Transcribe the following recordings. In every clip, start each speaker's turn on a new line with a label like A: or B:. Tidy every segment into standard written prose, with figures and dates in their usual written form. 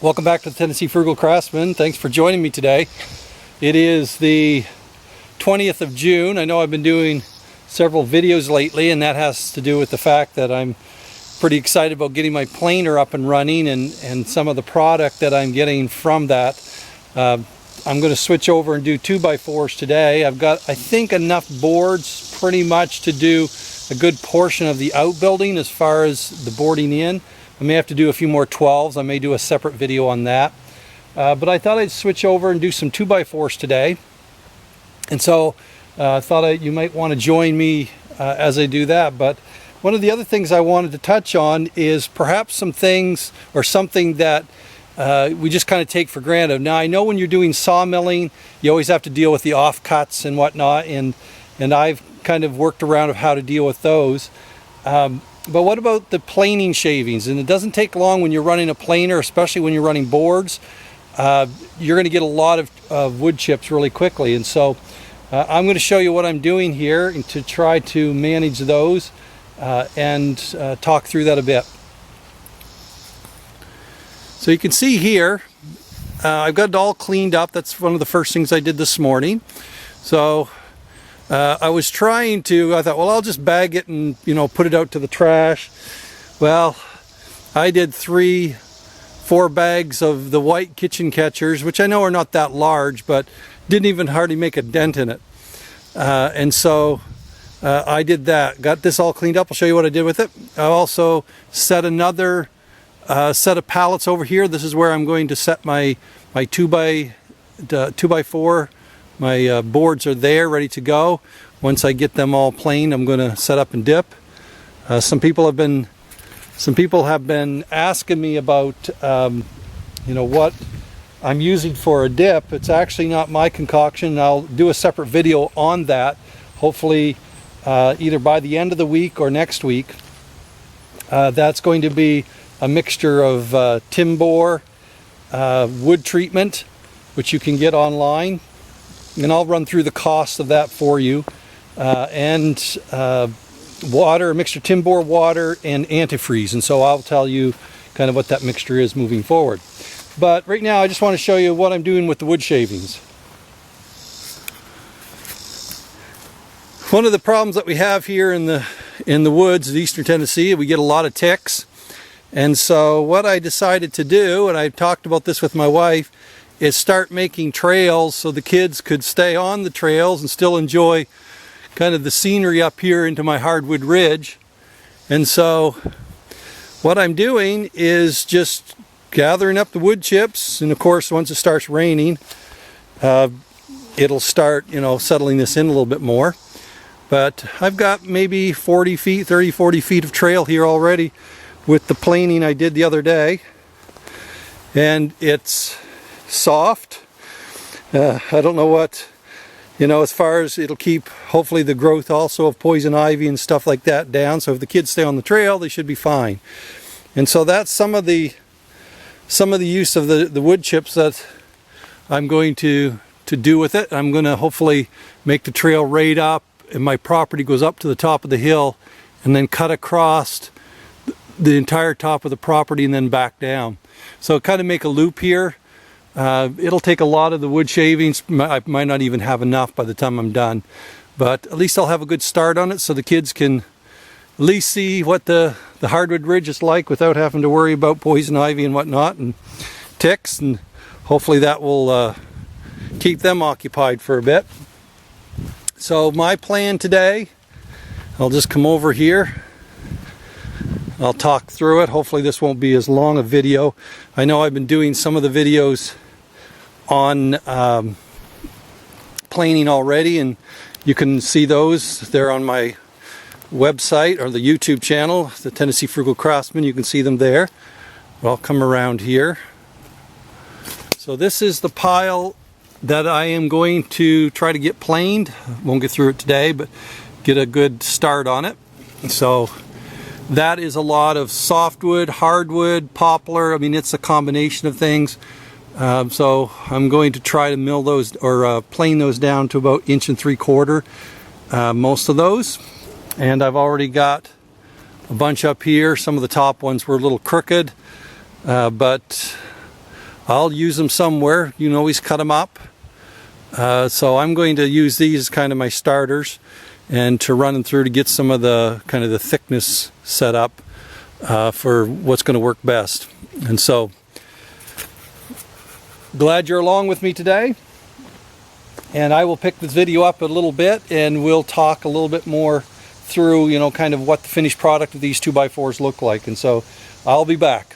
A: Welcome back to the Tennessee Frugal Craftsman. Thanks for joining me today. It is the 20th of June. I know I've been doing several videos lately, and that has to do with the fact that I'm pretty excited about getting my planer up and running and some of the product that I'm getting from that. I'm going to switch over and do 2x4s today. I've got, I think, enough boards pretty much to do a good portion of the outbuilding as far as the boarding in. I may have to do a few more 12s. I may do a separate video on that. But I thought I'd switch over and do some 2x4s today. And so I thought you might want to join me as I do that. But one of the other things I wanted to touch on is perhaps some things or something that we just kind of take for granted. Now, I know when you're doing sawmilling, you always have to deal with the offcuts and whatnot. And I've kind of worked around of how to deal with those. But what about the planing shavings? And it doesn't take long when you're running a planer, especially when you're running boards. You're going to get a lot of wood chips really quickly. And so I'm going to show you what I'm doing here to try to manage those and talk through that a bit. So you can see here, I've got it all cleaned up. That's one of the first things I did this morning. So I was trying to, I thought, well, I'll just bag it and, put it out to the trash. Well, I did 3-4 bags of the white kitchen catchers, which I know are not that large, but didn't even hardly make a dent in it. And so I did that. Got this all cleaned up. I'll show you what I did with it. I also set another set of pallets over here. This is where I'm going to set my 2x4. My boards are there, ready to go. Once I get them all planed, I'm going to set up and dip. Some people have been asking me about, what I'm using for a dip. It's actually not my concoction. I'll do a separate video on that, hopefully either by the end of the week or next week. That's going to be a mixture of Timbor wood treatment, which you can get online. And I'll run through the cost of that for you. And water, a mixture of Timbor water and antifreeze. And so I'll tell you kind of what that mixture is moving forward. But right now I just want to show you what I'm doing with the wood shavings. One of the problems that we have here in the woods of eastern Tennessee, we get a lot of ticks. And so what I decided to do, and I've talked about this with my wife, is start making trails so the kids could stay on the trails and still enjoy kind of the scenery up here into my hardwood ridge. And so what I'm doing is just gathering up the wood chips, and of course once it starts raining it'll start settling this in a little bit more. But I've got maybe 40 feet, 30-40 feet of trail here already with the planing I did the other day, and it's soft. I don't know what, as far as it'll keep hopefully the growth also of poison ivy and stuff like that down. So if the kids stay on the trail, they should be fine. And so that's some of the use of the wood chips that I'm going to do with it. I'm going to hopefully make the trail right up, and my property goes up to the top of the hill and then cut across the entire top of the property and then back down. So kind of make a loop here. It'll take a lot of the wood shavings. I might not even have enough by the time I'm done, but at least I'll have a good start on it so the kids can at least see what the hardwood ridge is like without having to worry about poison ivy and whatnot and ticks, and hopefully that will keep them occupied for a bit. So my plan today, I'll just come over here. I'll talk through it. Hopefully this won't be as long a video. I know I've been doing some of the videos on planing already, and you can see those. They're on my website or the YouTube channel, the Tennessee Frugal Craftsman. You can see them there. I'll come around here. So this is the pile that I am going to try to get planed. Won't get through it today, but get a good start on it. So that is a lot of softwood, hardwood, poplar. I mean, it's a combination of things. So I'm going to try to mill those or plane those down to about 1 3/4, most of those. And I've already got a bunch up here. Some of the top ones were a little crooked, but I'll use them somewhere. You can always cut them up. So I'm going to use these as kind of my starters and to run them through to get some of the kind of the thickness set up for what's going to work best. And so glad you're along with me today, and I will pick this video up a little bit and we'll talk a little bit more through, you know, kind of what the finished product of these 2x4s look like. And so I'll be back.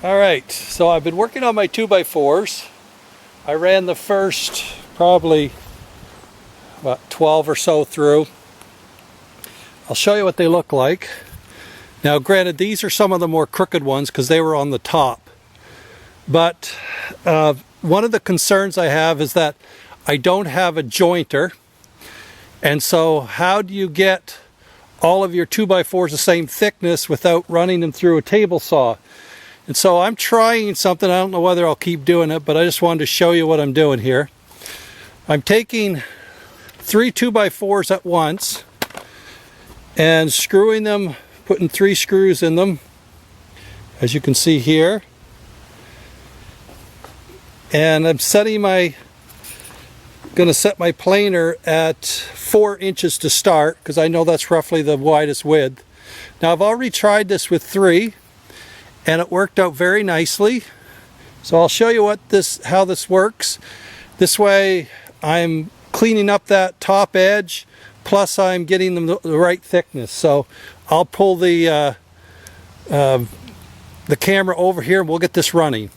A: Alright, so I've been working on my 2x4s. I ran the first probably about 12 or so through. I'll show you what they look like. Now granted, these are some of the more crooked ones because they were on the top. But one of the concerns I have is that I don't have a jointer. And so how do you get all of your 2x4s the same thickness without running them through a table saw? And so I'm trying something. I don't know whether I'll keep doing it, but I just wanted to show you what I'm doing here. I'm taking 3 2x4s at once and screwing them, putting 3 screws in them, as you can see here. And I'm going to set my planer at 4 inches to start, because I know that's roughly the widest width. Now I've already tried this with 3 and it worked out very nicely. So I'll show you how this works. This way I'm cleaning up that top edge, plus I'm getting them the right thickness. So I'll pull the camera over here and we'll get this running.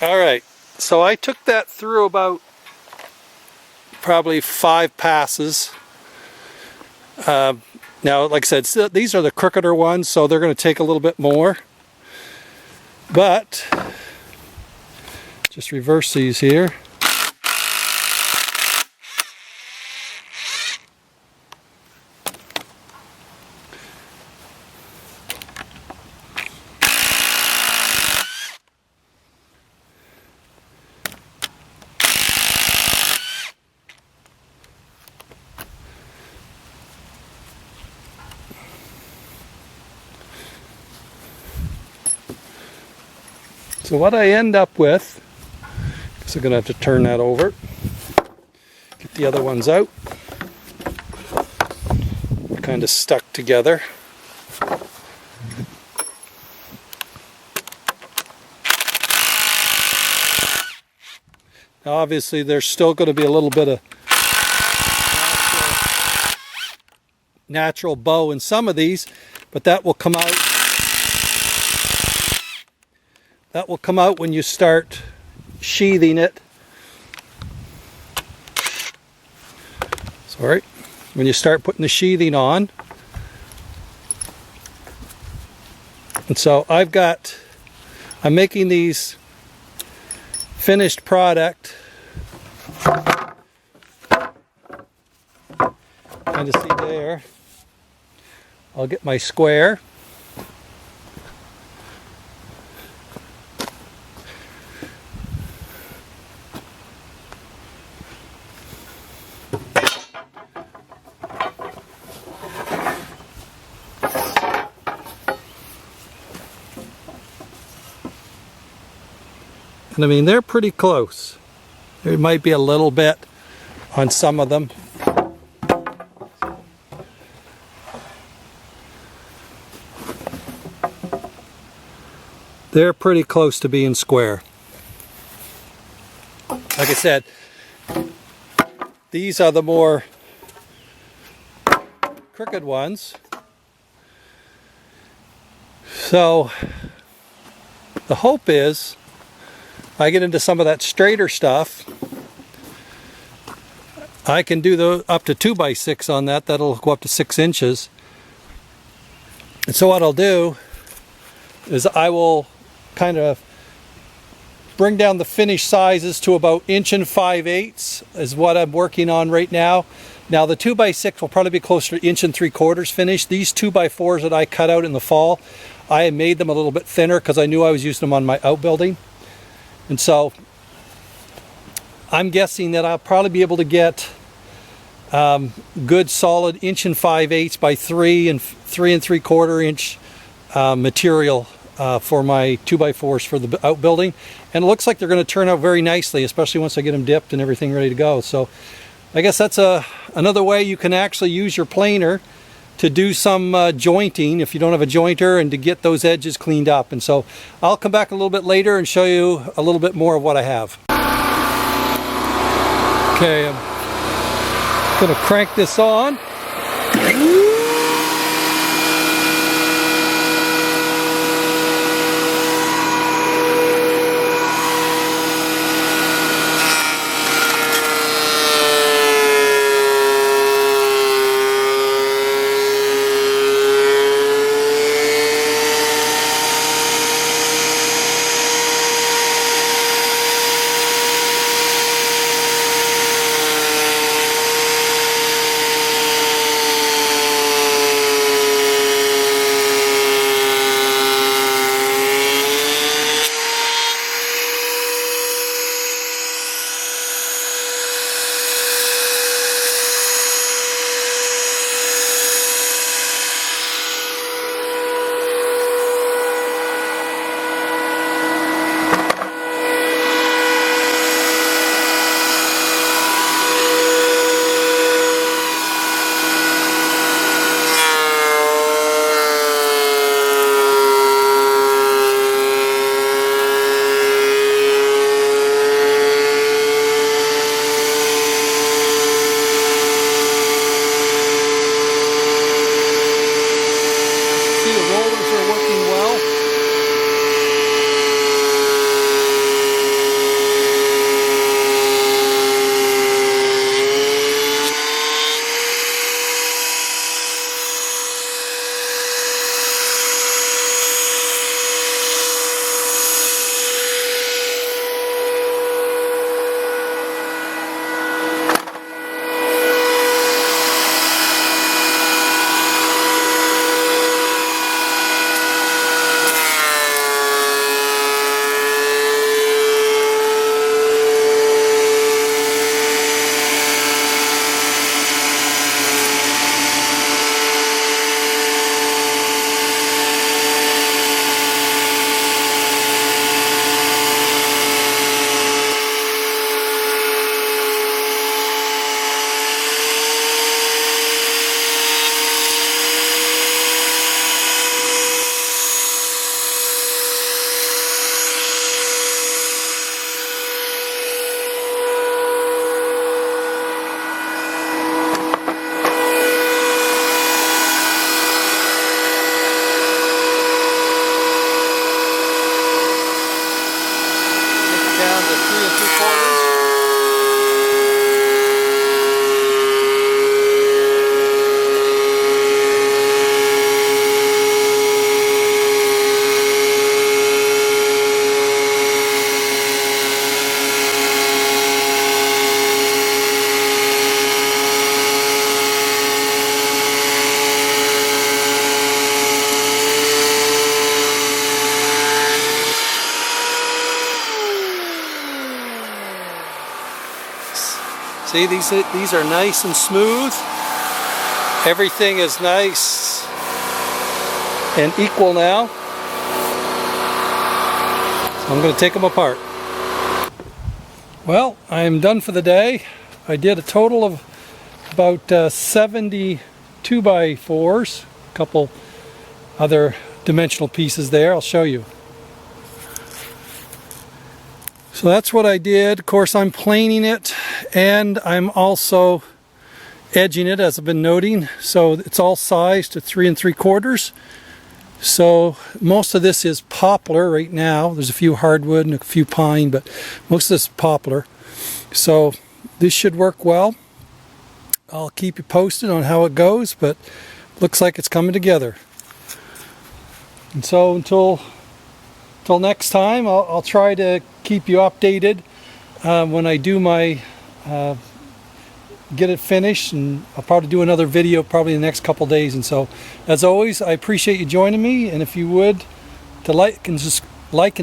A: All right, so I took that through about probably 5 passes. Now, like I said, these are the crookeder ones, so they're going to take a little bit more. But, just reverse these here. So what I end up with, so I'm going to have to turn that over, get the other ones out. They're kind of stuck together. Now obviously there's still going to be a little bit of natural bow in some of these, but that will come out. That will come out when you start sheathing it. Sorry. When you start putting the sheathing on. And so I'm making these finished product. Kind of see there. I'll get my square. And I mean, they're pretty close. There might be a little bit on some of them. They're pretty close to being square. Like I said, these are the more crooked ones. So the hope is I get into some of that straighter stuff, I can do up to 2x6 on that. That'll go up to 6 inches. And so what I'll do is I will kind of bring down the finished sizes to about 1 5/8 is what I'm working on right now. Now the 2x6 will probably be closer to 1 3/4 finished. These 2x4s that I cut out in the fall, I made them a little bit thinner because I knew I was using them on my outbuilding. And so I'm guessing that I'll probably be able to get good solid 1 5/8 by 3 and 3 3/4 inch material for my 2x4s for the outbuilding. And it looks like they're going to turn out very nicely, especially once I get them dipped and everything ready to go. So I guess that's another way you can actually use your planer to do some jointing if you don't have a jointer and to get those edges cleaned up. And so I'll come back a little bit later and show you a little bit more of what I have. Okay, I'm going to crank this on. See, these are nice and smooth. Everything is nice and equal now. So I'm going to take them apart. Well, I am done for the day. I did a total of about 70 2x4s, a couple other dimensional pieces there. I'll show you. So that's what I did. Of course, I'm planing it, and I'm also edging it, as I've been noting. So it's all sized to 3 3/4. So most of this is poplar right now. There's a few hardwood and a few pine, but most of this is poplar. So this should work well. I'll keep you posted on how it goes, but looks like it's coming together. And so until next time, I'll try to keep you updated when I do my get it finished, and I'll probably do another video probably in the next couple days. And so, as always, I appreciate you joining me, and if you would to like and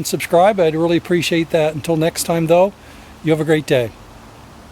A: subscribe, I'd really appreciate that. Until next time, though, you have a great day.